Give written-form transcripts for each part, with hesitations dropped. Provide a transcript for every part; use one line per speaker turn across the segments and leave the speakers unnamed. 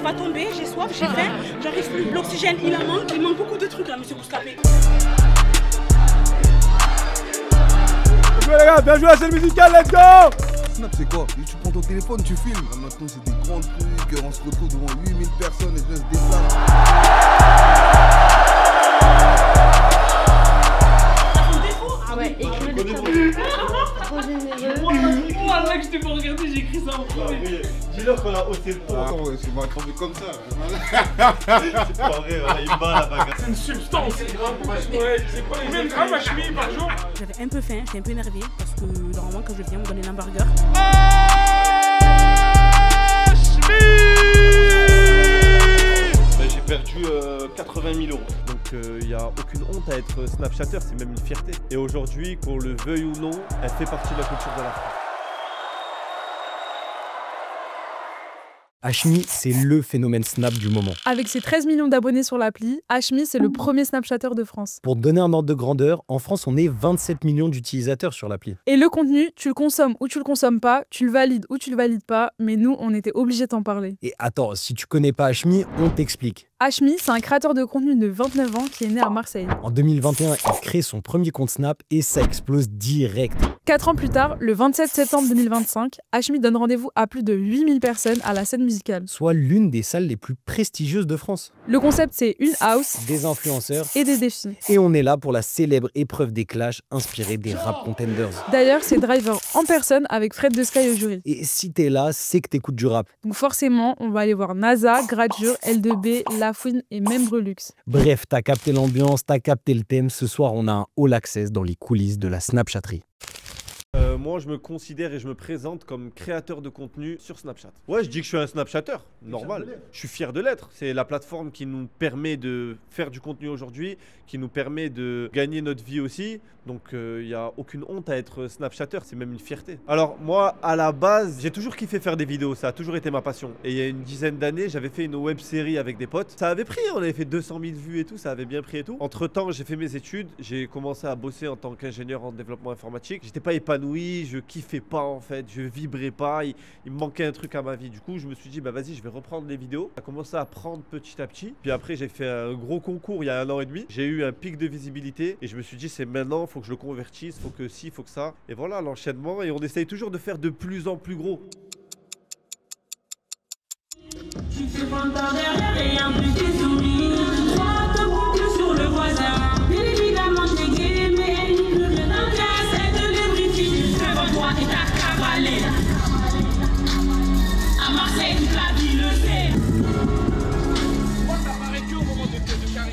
il va tomber, j'ai soif, j'ai faim, j'arrive plus, l'oxygène il manque beaucoup de trucs là, monsieur Bouscapé.
Bien joué les gars, bien joué à cette musicale, let's go! Snap c'est quoi? Tu prends ton téléphone, tu filmes. Maintenant c'est des grands trucs, on se retrouve devant 8000 personnes et je se déplace.
Ah ouais, écrire des trop généreux.
Oh là que je t'ai pas regardé, j'ai écrit ça en premier.
Dis-leur qu'on a haussé le ton.
Attends, c'est m'a trempé comme ça.
C'est pas vrai, il bat la bagarre.
C'est une substance. Ouais, c'est pas les mêmes grammes à cheville par jour.
J'avais un peu faim, j'étais un peu énervée parce que normalement quand je viens on me donne un hamburger.
J'ai perdu 80 000 €. Donc il n'y a aucune honte à être Snapchatter, c'est même une fierté. Et aujourd'hui, qu'on le veuille ou non, elle fait partie de la culture de la France.
Hashmi, c'est le phénomène Snap du moment.
Avec ses 13 millions d'abonnés sur l'appli, Hashmi, c'est le premier Snapchatter de France.
Pour te donner un ordre de grandeur, en France, on est 27 millions d'utilisateurs sur l'appli.
Et le contenu, tu le consommes ou tu le consommes pas, tu le valides ou tu le valides pas, mais nous, on était obligés d'en parler.
Et attends, si tu connais pas Hashmi, on t'explique.
Hashmi, c'est un créateur de contenu de 29 ans qui est né à Marseille.
En 2021, il crée son premier compte Snap et ça explose direct.
4 ans plus tard, le 27 septembre 2025, Hashmi donne rendez-vous à plus de 8000 personnes à la scène musicale.
Soit l'une des salles les plus prestigieuses de France.
Le concept, c'est une house,
Des influenceurs.
et des défis.
Et on est là pour la célèbre épreuve des clashs inspirée des Rap Contenders.
D'ailleurs, c'est Driver en personne avec Fred de Sky au jury.
Et si t'es là, c'est que t'écoutes du rap.
Donc forcément, on va aller voir NASA, Gradure, L2B, Lafouine et même Brelux.
Bref, t'as capté l'ambiance, t'as capté le thème. Ce soir, on a un all access dans les coulisses de la Snapchatterie.
Moi, je me considère et je me présente comme créateur de contenu sur Snapchat. Ouais, je dis que je suis un Snapchatter, normal. Je suis fier de l'être. C'est la plateforme qui nous permet de faire du contenu aujourd'hui, qui nous permet de gagner notre vie aussi. Donc, il n'y a aucune honte à être Snapchatter, c'est même une fierté. Alors, moi, à la base, j'ai toujours kiffé faire des vidéos, ça a toujours été ma passion. Et il y a une dizaine d'années, j'avais fait une web série avec des potes. Ça avait pris, on avait fait 200 000 vues et tout, ça avait bien pris et tout. Entre-temps, j'ai fait mes études, j'ai commencé à bosser en tant qu'ingénieur en développement informatique. J'étais pas épanoui, je kiffais pas en fait, je vibrais pas, il me manquait un truc à ma vie. Du coup, je me suis dit, bah vas-y, je vais reprendre les vidéos. Ça a commencé à prendre petit à petit. Puis après, j'ai fait un gros concours il y a 1 an et demi. J'ai eu un pic de visibilité et je me suis dit, c'est maintenant, faut que je le convertisse, faut que ci, faut que ça. Et voilà, l'enchaînement. Et on essaye toujours de faire de plus en plus gros.
Tu te prends par derrière et un petit sourire. Tu crois te beaucoup sur le voisin. Bien évidemment, t'es gay, mais le danger, c'est de l'ébrifier. Devant toi et ta cavalée. À Marseille, toute la ville le sait.
Moi, ça paraît dur au moment de carré.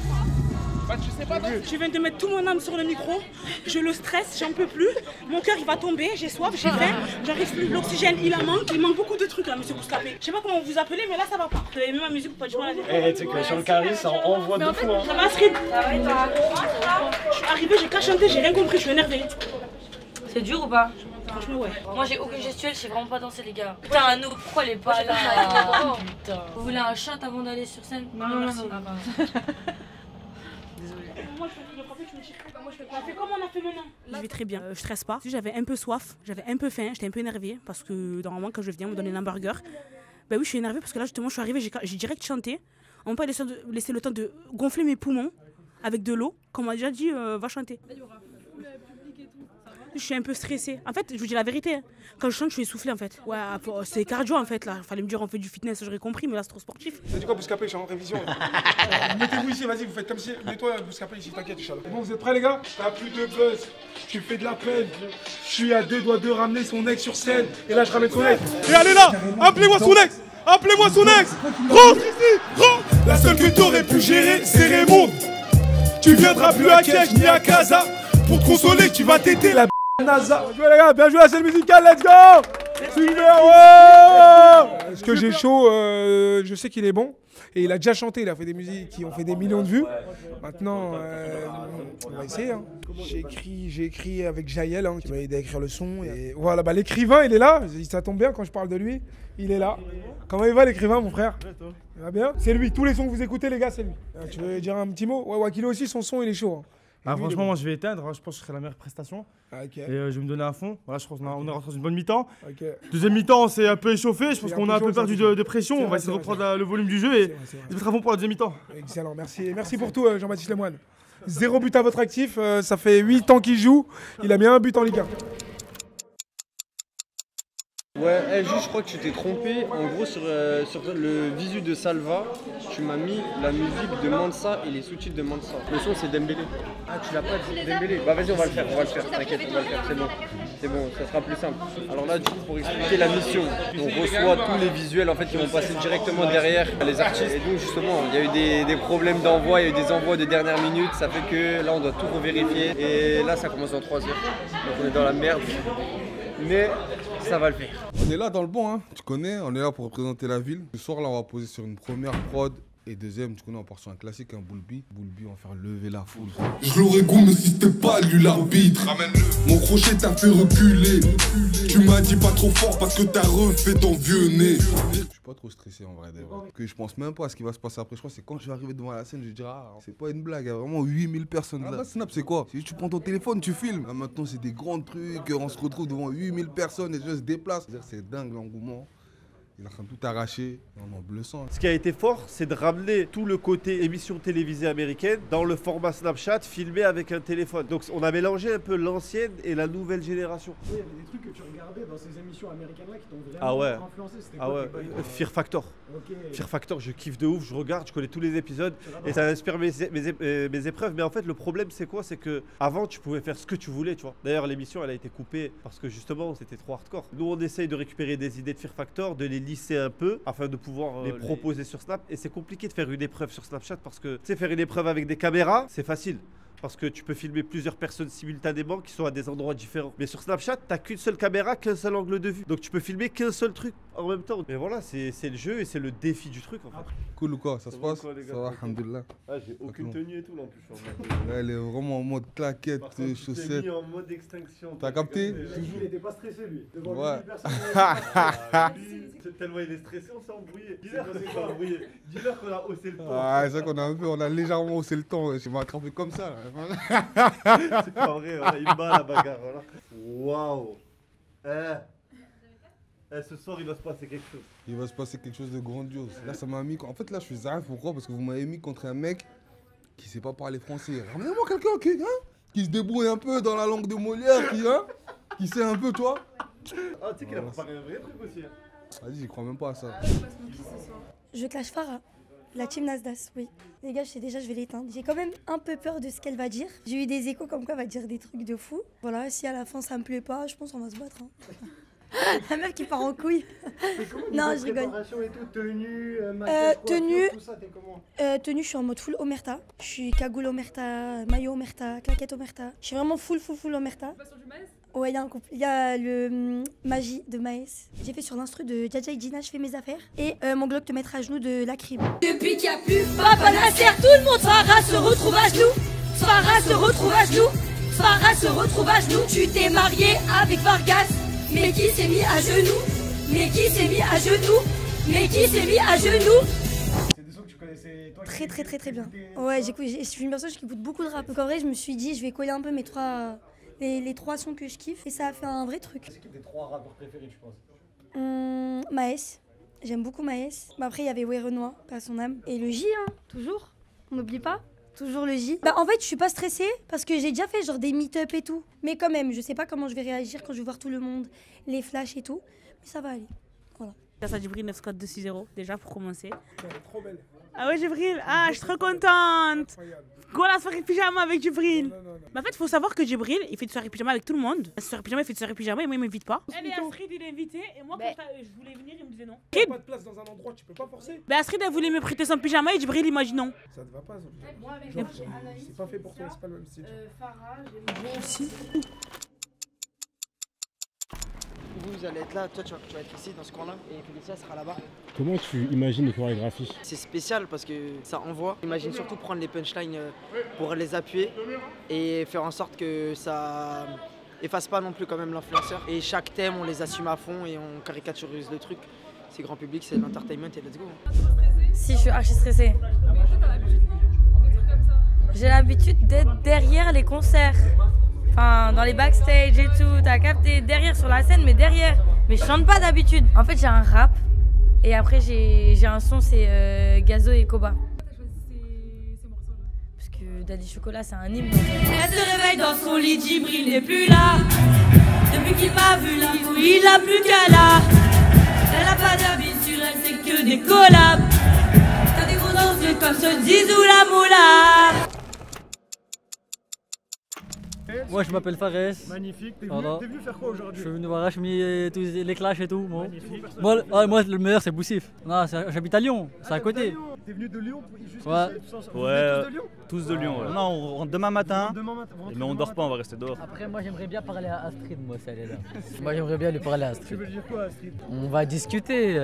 Bah, tu sais pas,
Je viens de mettre tout mon âme sur le micro, je le stresse, j'en peux plus. Mon cœur il va tomber, j'ai soif, j'ai faim, j'arrive plus, l'oxygène il manque beaucoup de trucs là, monsieur Bouscapé. Je sais pas comment vous vous appelez, mais là ça va pas. Vous avez aimé ma musique ou pas? Du mal à dire.
Eh, tu sais que sur le carré, ça envoie de fou. Hein.
Ça va, Astrid? Je suis arrivée, j'ai qu'à chanter, j'ai rien compris, je suis énervée.
C'est dur ou pas?
Franchement, ouais.
Moi j'ai aucune gestuelle, je sais vraiment pas danser les gars. Putain, Anno, pourquoi elle est pas là? Putain. Vous voulez un shot avant d'aller sur scène?
Non, merci.
Ah bah. Désolée.
Moi je fais le profil, tu me dis. Moi je fais pas. Comment on a fait maintenant? Je vais très bien, je stresse pas. J'avais un peu soif, j'avais un peu faim, j'étais un peu énervée parce que normalement quand je viens on me donne un hamburger. Bah oui, je suis énervée parce que là justement je suis arrivée, j'ai direct chanté. On m'a pas laissé le temps de gonfler mes poumons avec de l'eau. Comme on m'a déjà dit, va chanter. Je suis un peu stressée. En fait, je vous dis la vérité. Hein. Quand je chante, je suis essoufflée en fait. Ouais, c'est cardio en fait là. Fallait me dire on fait du fitness, j'aurais compris, mais là c'est trop sportif.
Ça dit quoi, Bouscapé? Je suis en révision. Mettez-vous ici, vas-y, vous faites comme si. Mets-toi, Bouscapé, ici, t'inquiète, Inch'Allah. Bon, vous êtes prêts, les gars? T'as plus de buzz. Tu fais de la peine. Je suis à 2 doigts de ramener son ex sur scène. Et là, je ramène son ex. Et allez là! Appelez-moi son ex! Appelez-moi son ex! Rentre ici! Rentre! La seule que t'aurais pu gérer, c'est Raymond. Tu viendras plus à Kiech ni à Casa. Pour te consoler, tu vas t'aider la NASA. Bien joué les gars, bien joué à cette musicale, let's go! Super, ouais! Est-ce que j'ai chaud? Je sais qu'il est bon. Et il a déjà chanté, il a fait des musiques qui ont fait des millions de vues. Maintenant, on va essayer. Hein. J'ai écrit avec Jaël, hein, qui m'a aidé à écrire le son. Et voilà, bah, l'écrivain, il est là. Ça tombe bien quand je parle de lui. Il est là. Comment il va l'écrivain, mon frère? Il va bien? C'est lui. Tous les sons que vous écoutez, les gars, c'est lui. Tu veux dire un petit mot? Ouais, Wakilo aussi, son son, il est chaud. Hein. Ah,
Lui,
franchement, moi je vais éteindre, hein. Je pense que je ferai la meilleure prestation.
Ok.
Et je vais me donner à fond. Voilà, je pense qu'on est rentré dans une bonne mi-temps.
Ok.
Deuxième mi-temps, c'est un peu échauffé. Je pense
C'est
qu'on
un
a un
peu
peu
chaud,
perdu
c'est vrai.
de pression.
C'est
On va
vrai,
essayer de
c'est vrai,
reprendre le volume du jeu et
C'est vrai, c'est vrai.
se mettre à fond pour la deuxième mi-temps.
Excellent, merci. Merci pour tout, Jean-Baptiste Lemoine. 0 but à votre actif, ça fait 8 ans qu'il joue. Il a mis un but en Ligue 1.
Ouais, juste je crois que tu t'es trompé. En gros, sur le visu de Salva, tu m'as mis la musique de Mansa et les sous-titres de Mansa. Le son, c'est Dembélé. Ah, tu l'as pas dit Dembélé. Bah vas-y, on va le faire, t'inquiète, on va le faire, c'est bon, ça sera plus simple. Alors là, du coup, pour expliquer la mission, on reçoit tous les visuels en fait qui vont passer directement derrière les artistes. Et donc justement, il y a eu des problèmes d'envoi, il y a eu des envois de dernière minute, ça fait que là, on doit tout revérifier. Et là, ça commence dans 3 heures. Donc on est dans la merde. Mais ça va le faire.
On est là dans le bon, hein. Tu connais, on est là pour représenter la ville. Ce soir là, on va poser sur une première prod. Et deuxième, tu connais, on part sur un classique, un Boulby. Boulby, on va faire lever la foule.
Je l'aurais goût, mais si c'était pas lui l'arbitre. Mon crochet t'a fait reculer. Tu m'as dit pas trop fort parce que t'as refait ton vieux nez.
Je suis pas trop stressé en vrai. Que je pense même pas à ce qui va se passer après. Je crois que c'est quand je vais arriver devant la scène, je vais dire, ah, c'est pas une blague, il y a vraiment 8000 personnes là. Snap, c'est quoi? Si tu prends ton téléphone, tu filmes. Là, maintenant, c'est des grands trucs. On se retrouve devant 8000 personnes et les gens se déplacent. C'est dingue l'engouement. Il est en train de tout arracher, en bleu sang.
Ce qui a été fort, c'est de ramener tout le côté émission télévisée américaine dans le format Snapchat, filmé avec un téléphone. Donc on a mélangé un peu l'ancienne et la nouvelle génération.
Il y avait des trucs que tu regardais dans ces émissions américaines-là qui t'ont vraiment influencé. C'était quoi tes bails?
Fear Factor. Fear Factor, je kiffe de ouf, je regarde, je connais tous les épisodes et ça inspire mes épreuves. Mais en fait, le problème, c'est quoi? C'est que avant, tu pouvais faire ce que tu voulais, tu vois. D'ailleurs, l'émission, elle a été coupée parce que justement, c'était trop hardcore. Nous, on essaye de récupérer des idées de Fear Factor, de les lisser un peu afin de pouvoir les proposer sur Snap. Et c'est compliqué de faire une épreuve sur Snapchat parce que, tu sais, faire une épreuve avec des caméras, c'est facile. Parce que tu peux filmer plusieurs personnes simultanément qui sont à des endroits différents. Mais sur Snapchat, t'as qu'une seule caméra, qu'un seul angle de vue. Donc tu peux filmer qu'un seul truc en même temps. Mais voilà, c'est le jeu et c'est le défi du truc en fait.
Cool ou quoi? Ça se passe? Ça va, alhamdoulilah.
Ah, j'ai aucune tenue et tout là en plus.
Elle est vraiment en mode claquette, chaussettes.
Tu t'es mis en mode extinction.
T'as capté?
Il était pas stressé lui.
Ouais.
Tellement il est stressé, on s'est embrouillé. Dis-leur qu'on s'est pas embrouillé. Dis-leur qu'on a haussé le ton.
Ah, c'est ça qu'on on a légèrement haussé le ton. Je m'ai attrapé comme ça.
C'est pas vrai, on a eu mal à la bagarre. Waouh. Ce soir, il va se passer quelque chose.
Il va se passer quelque chose de grandiose. Là, ça m'a mis. En fait, là, je suis zarf. Pourquoi? Parce que vous m'avez mis contre un mec qui sait pas parler français. Ramenez-moi quelqu'un qui se débrouille un peu dans la langue de Molière, qui sait un peu, toi.
Ah, tu sais qu'il a préparé un vrai truc aussi.
Vas-y, j'y crois même pas à ça.
Je clash Farah, la team Nasdas, oui. Les gars, je sais déjà, je vais l'éteindre. J'ai quand même un peu peur de ce qu'elle va dire. J'ai eu des échos comme quoi elle va dire des trucs de fou. Voilà, si à la fin ça me plaît pas, je pense qu'on va se battre. La meuf qui part en couille. Non, je rigole.
Et tout, tenue,
tenue,
tout ça, t'es comment?
Tenue, je suis en mode full omerta. Je suis cagoule omerta, maillot omerta, claquette omerta. Je suis vraiment full omerta. Ouais, il y a le magie de Maës. J'ai fait sur l'instru de Dja Dja et Gina, je fais mes affaires. Et mon Glock te mettre à genoux de la crime.
Depuis qu'il n'y a plus Papa Nasser, tout le monde Farah se retrouve à genoux. Farah se retrouve à genoux. Farah se retrouve à genoux. Tu t'es marié avec Vargas. Mais qui s'est mis à genoux? Mais qui s'est mis à genoux? Mais qui s'est mis à genoux?
C'est des sons que tu connaissais toi?
Très bien. Ouais, je suis une personne qui écoute beaucoup de rap. Donc en vrai, je me suis dit, je vais coller un peu les 3 sons que je kiffe. Et ça a fait un vrai truc.
C'est qui tes 3 rappeurs préférés, tu penses?
Maës. J'aime beaucoup Maës. Bah, après, il y avait Way Renoir, pas son âme. Et le J, hein, toujours. On n'oublie pas. Toujours le J. Bah en fait je suis pas stressée parce que j'ai déjà fait genre des meet-up et tout. Mais quand même, je sais pas comment je vais réagir quand je vais voir tout le monde, les flashs et tout. Mais ça va aller. Voilà.
Ça Djibril 94260 déjà pour commencer.
Elle est trop belle.
Ah ouais Djibril, ah je suis trop contente. Go la soirée pyjama avec Djibril. Mais en fait il faut savoir que Djibril il fait de soirée pyjama avec tout le monde. La soirée pyjama il fait de soirée pyjama et moi il m'invite pas. Elle et Astrid il est invité et moi quand je voulais venir il me disait non.
Il n'y a pas de place dans un endroit, tu peux pas forcer.
Bah Astrid elle voulait me prêter son pyjama et Djibril il m'a dit non.
Ça te va pas ça.
Moi avec
c'est pas fait pour toi, c'est pas le même style.
Farah, j'aime bien aussi.
Vous allez être là, toi tu vas être ici dans ce coin-là et Félicia sera là-bas.
Comment tu imagines les chorégraphies?
C'est spécial parce que ça envoie. Imagine surtout prendre les punchlines pour les appuyer et faire en sorte que ça efface pas non plus quand même l'influenceur. Et chaque thème on les assume à fond et on caricaturise le truc. C'est grand public, c'est l'entertainment et let's go.
Si je suis archi stressée.
J'ai l'habitude d'être derrière les concerts. Enfin, dans les backstage et tout, t'as capté, derrière sur la scène, mais derrière. Mais je chante pas d'habitude. En fait, j'ai un rap. Et après, j'ai un son, c'est Gazo et Koba. Parce que Daddy Chocolat, c'est un hymne.
Elle se réveille dans son lit, Djibril n'est plus là. Depuis qu'il m'a vu là, il n'a plus qu'à là. Elle a pas d'avis sur elle, c'est que des collabs. T'as des gros dans yeux comme ce Zizou la moula.
Moi je m'appelle Fares.
Magnifique. T'es
Voilà.
venu faire quoi aujourd'hui?
Je suis venu voir Hachmi et tous les clashs et tout. Bon.
Magnifique.
Moi le meilleur c'est Boussif. Non, j'habite à Lyon, c'est à côté.
T'es venu de Lyon juste
Ouais.
ici, tous ensemble.
Ouais,
Vous venez tous de Lyon?
tous de Lyon. Ouais. Non, on rentre demain matin.
Demain matin, vous rentrez
Mais on
demain
dort
matin.
pas, on va rester dehors.
Après moi j'aimerais bien parler à Astrid, moi si elle est là. Moi j'aimerais bien lui parler à
Tu
Astrid.
veux dire quoi, Astrid?
On va discuter,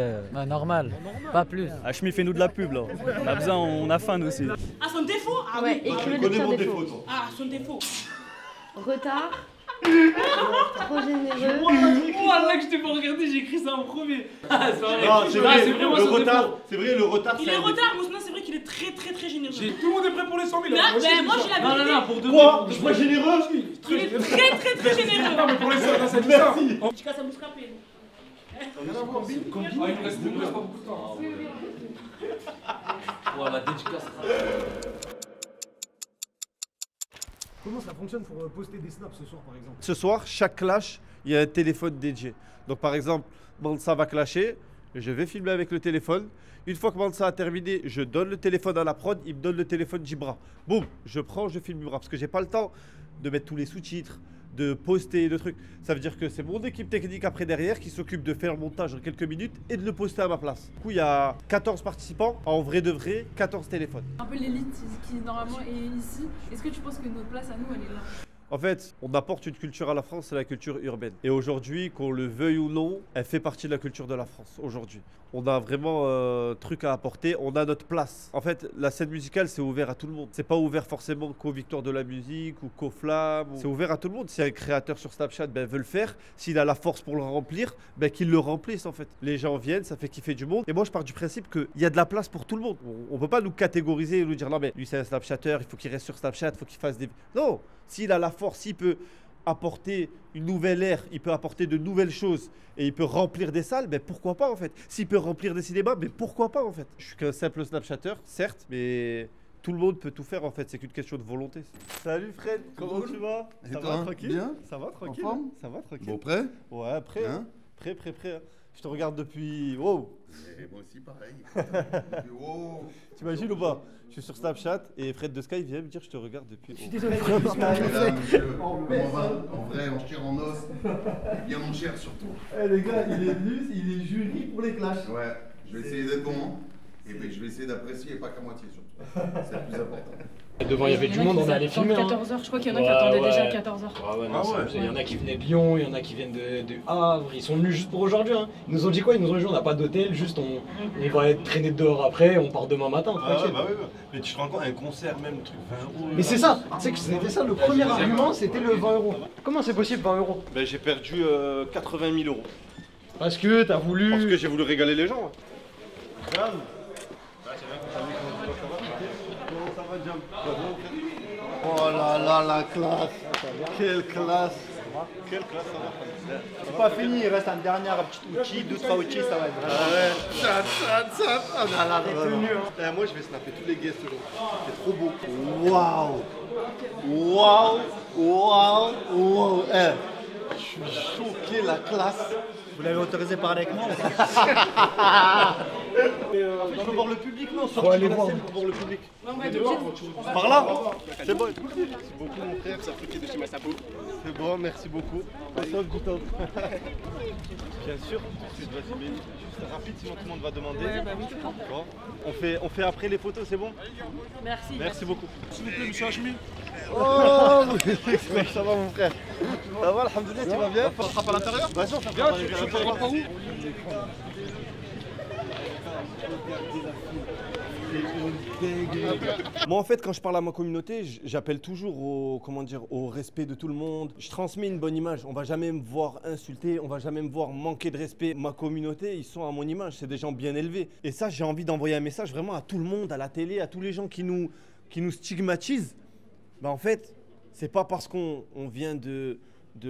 normal, pas plus.
Hachmi, fais-nous de la pub là. On a besoin, on a faim nous aussi.
Ah, son défaut? Ah
Ouais,
oui.
écrivez le pire défaut.
Ah, son défaut.
Retard. Trop généreux.
Oh là que je t'ai pas regardé, j'ai écrit ça en premier. Ah, c'est vrai.
Non, c'est vrai,
vraiment
le
son
retard,
défaut.
c'est vrai, le retard,
Il
c'est
est
un
en retard, mais sinon c'est vrai qu'il est très généreux.
Tout le monde est prêt pour les 100 000.
Là, moi j'ai la vérité.
Non, pour de
Quoi? Je suis pas généreux?
Il est très généreux.
Non, mais pour les 100 000, ça dit ça.
Tu casses à Bouscapé.
Ah, il me reste pas beaucoup de temps.
Voilà, dédicace.
Comment ça fonctionne pour poster des snaps ce soir par exemple?
Ce soir, chaque clash, il y a un téléphone dédié. Donc par exemple, Mansa va clasher, je vais filmer avec le téléphone. Une fois que Mansa a terminé, je donne le téléphone à la prod, il me donne le téléphone d'Ibra. Boum, je prends, je filme Ibra parce que j'ai pas le temps de mettre tous les sous-titres, de poster le truc. Ça veut dire que c'est mon équipe technique après derrière qui s'occupe de faire le montage en quelques minutes et de le poster à ma place. Du coup, il y a 14 participants, en vrai de vrai, 14 téléphones.
Un peu l'élite qui normalement est ici. Est-ce que tu penses que notre place à nous, elle est là?
En fait, on apporte une culture à la France, c'est la culture urbaine. Et aujourd'hui, qu'on le veuille ou non, elle fait partie de la culture de la France aujourd'hui. On a vraiment un truc à apporter, on a notre place. En fait, la scène musicale, c'est ouvert à tout le monde. C'est pas ouvert forcément qu'aux Victoires de la musique ou qu'aux Flammes. C'est ouvert à tout le monde. Si un créateur sur Snapchat veut le faire, s'il a la force pour le remplir, qu'il le remplisse en fait. Les gens viennent, ça fait kiffer du monde. Et moi, je pars du principe qu'il y a de la place pour tout le monde. On peut pas nous catégoriser et nous dire non mais lui c'est un Snapchatter, il faut qu'il reste sur Snapchat, il faut qu'il fasse des... Non, s'il a la force, s'il peut apporter une nouvelle ère, il peut apporter de nouvelles choses et il peut remplir des salles, pourquoi pas en fait. S'il peut remplir des cinémas, pourquoi pas en fait. Je suis qu'un simple Snapchatter, certes, mais tout le monde peut tout faire en fait, c'est qu'une question de volonté. Salut Fred, comment tu vas?
Et
Ça
toi,
va tranquille?
bien?
Ça va tranquille?
En forme?
Ça va tranquille?
Bon, prêt?
Ouais, prêt.
Hein?
Prêt. Hein. Je te regarde depuis... Wow.
Et moi aussi, pareil. Wow.
T'imagines ou pas? Je suis sur Snapchat et Fred de Sky vient me dire je te regarde depuis...
Je suis désolé, Fred de Sky. Mesdames, messieurs, comment va? En vrai, en chair en os. Et bien en chair surtout.
Eh les gars, il est venu, il est jury pour les clashs.
Ouais, je vais essayer d'être bon. Hein. Et je vais essayer d'apprécier et pas qu'à moitié surtout. C'est le plus important.
Devant, il y avait du monde, on est allé filmer.
14h, je crois qu'il y en a qui attendaient déjà à 14h.
Ouais, non, il y en a qui venaient de Lyon, il y en a qui viennent de Havre, ils sont venus juste pour aujourd'hui. Hein. Ils nous ont dit quoi? Ils nous ont dit on n'a pas d'hôtel, juste on va être traîné dehors après, on part demain matin, tranquille.
Mais tu te rends compte, un concert même, truc 20 €.
Mais c'est ça, tu sais que c'était ça, le premier argument c'était le 20 €. Comment c'est possible 20 €?
J'ai perdu 80 000 €.
Parce que t'as voulu...
Parce que j'ai voulu régaler les gens. Jam.
Oh là là, la classe. Quelle classe.
Quelle classe ça va.
C'est pas fini, il reste un dernier petit outil, 2-3 outils, ça va être vraiment...
Ah ouais. Oh là là, retenu, hein. Moi je vais snapper tous les guests aujourd'hui. C'est trop beau.
Waouh. Je suis choqué, la classe. Vous l'avez autorisé par avec moi?
Je peux voir le public, non?
Faut aller voir.
Pour voir le public.
Par là?
C'est bon. Merci beaucoup mon frère, c'est un truc de chez Massapou. C'est bon, merci beaucoup. Top du top. Bien sûr, tu dois filmer juste rapide sinon tout le monde va demander. Bon. On fait après les photos, c'est bon?
Merci.
Merci beaucoup.
S'il vous plaît, monsieur Hachmi.
Oh, ça va mon frère? Ça va, alhamdoulilah, tu vas bien?
On frappe à l'intérieur?
Bien sûr,
Bien, tu prendras par où?
Moi en fait quand je parle à ma communauté, j'appelle toujours au respect de tout le monde. Je transmets une bonne image. On va jamais me voir insulter, on va jamais me voir manquer de respect. Ma communauté, ils sont à mon image, c'est des gens bien élevés. Et ça, j'ai envie d'envoyer un message vraiment à tout le monde, à la télé, à tous les gens qui nous qui nous stigmatisent, bah en fait, c'est pas parce qu'on vient de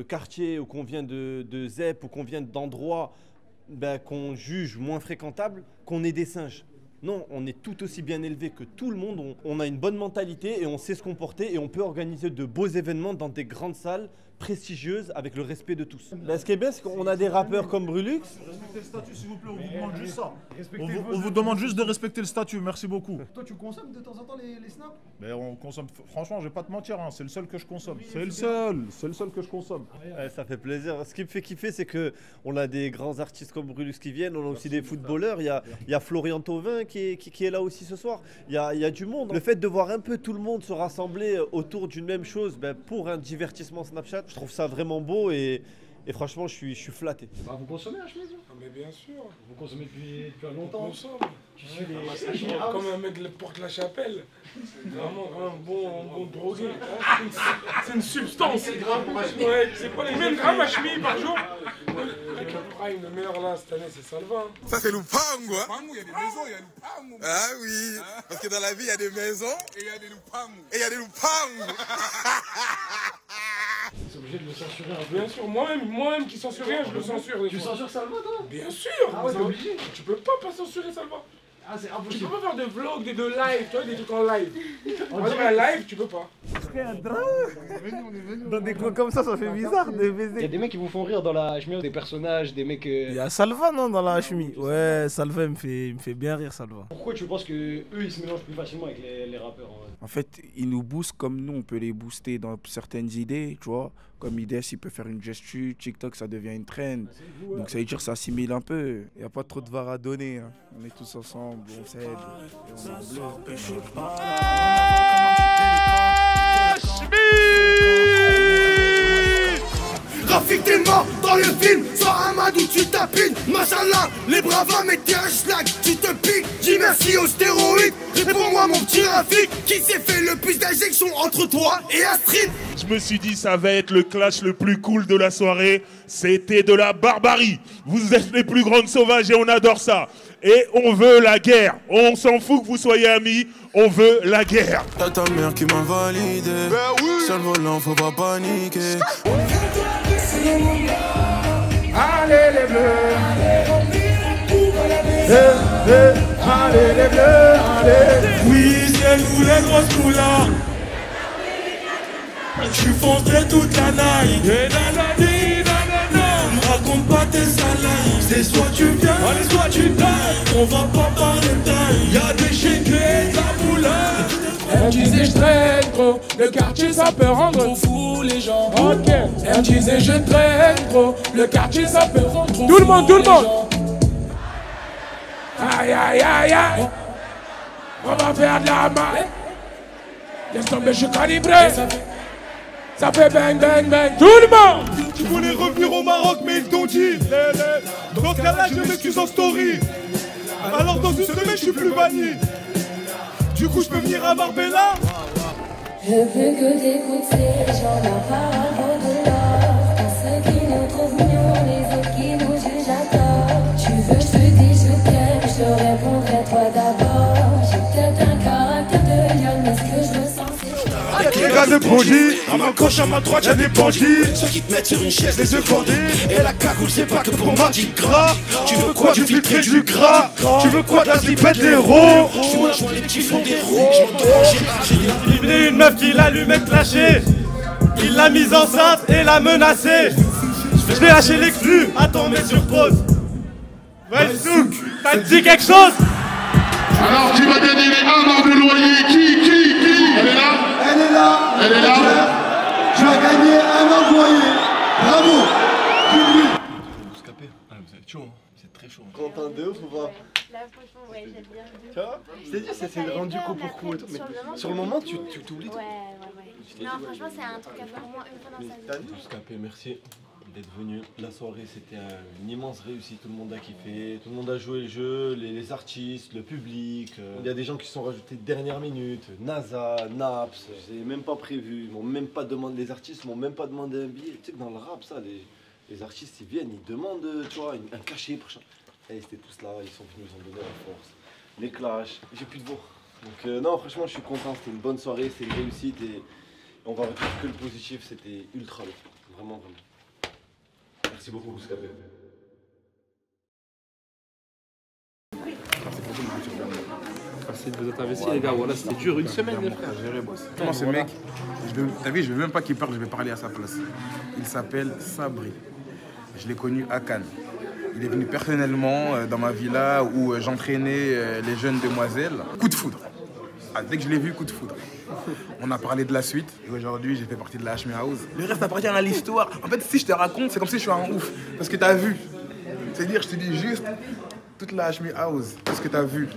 quartier ou qu'on vient de ZEP ou qu'on vient d'endroits qu'on juge moins fréquentables qu'on est des singes. Non, on est tout aussi bien élevé que tout le monde, on a une bonne mentalité et on sait se comporter et on peut organiser de beaux événements dans des grandes salles prestigieuses avec le respect de tous. Ce qui est bien, c'est qu'on a des rappeurs comme Brulux.
Respectez le statut, s'il vous plaît, on vous demande juste ça. On vous demande juste de respecter le statut, merci beaucoup.
Toi, tu consommes de temps en temps les snaps?
Mais on consomme, franchement, je vais pas te mentir, hein, c'est le seul que je consomme. C'est le seul que je consomme.
Ouais, ça fait plaisir. Ce qui me fait kiffer, c'est qu'on a des grands artistes comme Brulux qui viennent, on a aussi des footballeurs. Il y a Florian Thauvin qui est là aussi ce soir. Il y a du monde. Le fait de voir un peu tout le monde se rassembler autour d'une même chose pour un divertissement Snapchat, je trouve ça vraiment beau et franchement, je suis flatté.
Bah, vous consommez la chemise?
Mais bien sûr.
Vous consommez depuis longtemps?
On consomme. Tu suis comme un mec porte la chapelle. C'est vraiment un bon drogué. C'est une substance. C'est grave pour acheter. Ouais, c'est pas les mêmes grammes à chemise par jour. Avec le prime, le meilleur là cette année, c'est Salva.
Ça, c'est Lupango. Hein? Il y a des maisons, il y a Lupango. Ah oui. Parce que dans la vie, il y a des maisons. Et il y a des Lupango. Et il y a des Lupango.
C'est obligé de le censurer un peu.
Bien sûr, moi-même qui censure rien, je le censure.
Tu censures Salva, toi?
Bien sûr.
Ah ouais, t'es obligé.
Tu peux pas censurer Salva.
Ah, c'est
Tu
impossible.
peux pas faire de vlogs, de live, tu vois, des trucs en live. Par exemple, un live, tu peux pas.
Dans des coins comme ça fait bizarre de baiser.
Il y a des mecs qui vous font rire dans la chemise, des personnages, des mecs.
Il y a Salva, non, dans la chemise. Ouais, Salva, il me fait bien rire, Salva.
Pourquoi tu penses que eux ils se mélangent plus facilement avec les rappeurs?
En fait, ils nous boostent comme nous, on peut les booster dans certaines idées, tu vois. Comme IDS, il peut faire une gestu, TikTok, ça devient une trend. Donc ça veut dire que ça assimile un peu. Il n'y a pas trop de var à donner. Hein. On est tous ensemble, on s'aide. Et on est en bleu.
Rafik, t'es mort dans le film, sans Amadou tu tapines. Machallah, les bravas mettent un schlag, tu te piques. Dis merci aux stéroïdes, réponds-moi mon petit Rafik. Qui s'est fait le plus d'injections entre toi et Astrid?
Je me suis dit ça va être le clash le plus cool de la soirée. C'était de la barbarie. Vous êtes les plus grandes sauvages et on adore ça. Et on veut la guerre. On s'en fout que vous soyez amis, on veut la guerre.
T'as ta mère qui m'a validé. Sur le volant, faut pas paniquer.
Allez les bleus.
Allez les bleus, allez. Oui, c'est nous les grosses couleurs. Tu foncerais toute la night. Et me raconte pas tes salades. C'est soit tu viens, soit tu tailles. On va pas parler de taille. Y'a des chiens et de la boulette.
Elle disait je traîne trop, le quartier ça peut rendre fou les gens. Ok. Elle disait je traîne trop, le quartier ça peut rendre fou. Tout le monde. Aïe aïe aïe aïe. On va faire de la malle. Laisse tomber, je suis calibré. Ça fait bang bang bang. Tout le monde.
Tu voulais revenir au Maroc mais ils t'ont dit. Dans ce cas-là je m'excuse en story. Alors dans une semaine je suis plus banni. Du coup je peux venir à Marbella.
Je veux que t'écoutes ces gens, la parole vaut de l'or. Pour ceux qui nous trouvent mignons, les autres qui nous jugent à tort. Tu veux, je te dis je t'aime, je te répondrai toi d'abord. J'ai peut-être un caractère de lion, mais ce que je ressens c'est
Les gars de Brody, à ma gauche, à ma droite, y'a des bandits. Ceux qui te mettent sur une chaise, les yeux bandés. Et la cagoule, c'est pas que pour Mardi Gras. Tu veux quoi, du filtre et du gras? Tu veux quoi, de la slipette d'héros? Moi, je vois les petits font des roues.
Il est une meuf qui l'allumait clashée. Il l'a mise enceinte et l'a menacée. Je vais lâcher l'exclu, attends, mais sur pause. Ouais, Souk, t'as dit quelque chose?
Alors tu vas gagner les 1 an de loyer. Qui? Elle est là?
Elle est là.
Elle est là.
Tu as gagné 1 an de loyer. Bravo.
Vous êtes chaud, hein. C'est très chaud.
Quentin de ouf ou pas?
Là franchement ouais j'aime bien.
Tu vois? Je t'ai dit ça s'est rendu coup pour coup et tout. Mais sur le moment tu t'oublies tout.
Ouais. Non franchement c'est un truc à faire au moins une fois dans sa vie.
Scapé, merci d'être venu. La soirée c'était une immense réussite, tout le monde a kiffé, tout le monde a joué le jeu, les artistes, le public. Il y a des gens qui se sont rajoutés de dernière minute, NASA, Naps, j'ai même pas prévu, ils m'ont même pas demandé, les artistes m'ont même pas demandé un billet. Tu sais que dans le rap ça, les artistes ils viennent, ils demandent tu vois, un cachet pour chaque. Et ils étaient tous là, ils sont venus, ils ont donné la force. Les clashs, j'ai plus de voix. Donc non, franchement, je suis content. C'était une bonne soirée, c'était une réussite et on va retenir que le positif. C'était ultra bien. Vraiment, vraiment. Merci beaucoup, Bouscapé.
Merci de vous être investis, les gars. Voilà, c'était dur. Une semaine, les frères.
Comment ce mec, t'as vu, je veux même pas qu'il parle, je vais parler à sa place. Il s'appelle Sabri. Je l'ai connu à Cannes. Il est venu personnellement dans ma villa où j'entraînais les jeunes demoiselles. Coup de foudre. Ah, dès que je l'ai vu, coup de foudre. On a parlé de la suite et aujourd'hui j'ai fait partie de la Hashmi House. Le reste appartient à l'histoire. En fait, si je te raconte, c'est comme si je suis un ouf. Parce que t'as vu. C'est-à-dire, je te dis juste toute la Hashmi House. Tout ce que t'as vu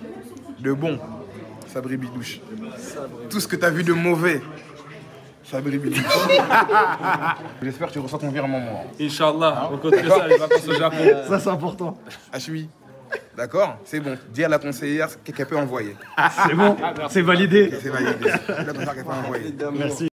de bon, Sabri Bidouche. Tout ce que t'as vu de mauvais, Sabri Bidouche. J'espère que tu reçois ton virement, moi.
Inch'Allah, on continue ça, les vacances au Japon.
Ça, c'est important. Hashmi, d'accord? C'est bon. Dis à la conseillère qu'elle peut envoyer.
C'est bon, c'est validé.
C'est validé. Qu'elle peut envoyer.
Merci.